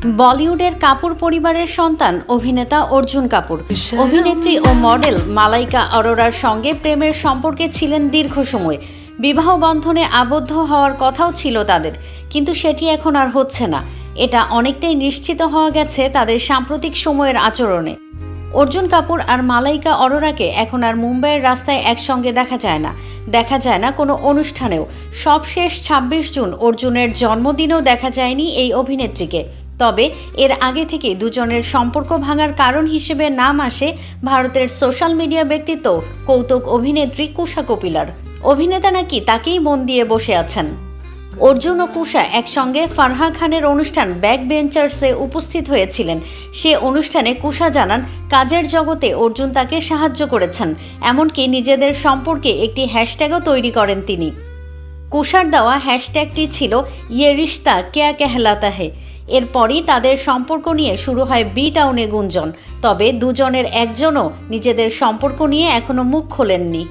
বলিউডের কাপুর পরিবারের সন্তান অভিনেতা অর্জুন কাপুর অভিনেত্রী ও মডেল মালাইকা অরোরার সঙ্গে প্রেমের সম্পর্কে ছিলেন দীর্ঘ সময়। বিবাহ বন্ধনে আবদ্ধ হওয়ার কথাও ছিল তাদের, কিন্তু সেটি এখন আর হচ্ছে না। এটা অনেকটাই নিশ্চিত হওয়া গেছে তাদের সাম্প্রতিক সময়ের আচরণে। অর্জুন কাপুর আর মালাইকা অরোরাকে এখন আর মুম্বাইয়ের রাস্তায় একসঙ্গে দেখা যায় না কোনো অনুষ্ঠানেও। সবশেষ ২৬ জুন অর্জুনের জন্মদিনেও দেখা যায়নি এই অভিনেত্রীকে। তবে এর আগে থেকে দুজনের সম্পর্ক ভাঙার কারণ হিসেবে নাম আসে ভারতের সোশ্যাল মিডিয়া ব্যক্তিত্ব কৌতুক অভিনেত্রী কুশা কপিলার। অভিনেতা নাকি তাকেই মন দিয়ে বসে আছেন। অর্জুন ও কুশা একসঙ্গে ফারহা খানের অনুষ্ঠান ব্যাক বেঞ্চার্সে উপস্থিত হয়েছিলেন। সে অনুষ্ঠানে কুশা জানান, কাজের জগতে অর্জুন তাকে সাহায্য করেছেন, এমনকি নিজেদের সম্পর্কে একটি হ্যাশট্যাগও তৈরি করেন তিনি। কুশার দেওয়া হ্যাশট্যাগটি ছিল ইয়ে রিশতা ক্যা কেহলাতা হে। এরপরই তাদের সম্পর্ক নিয়ে শুরু হয় বি টাউনে গুঞ্জন। তবে দুজনের একজনও নিজেদের সম্পর্ক নিয়ে এখনো মুখ খোলেননি।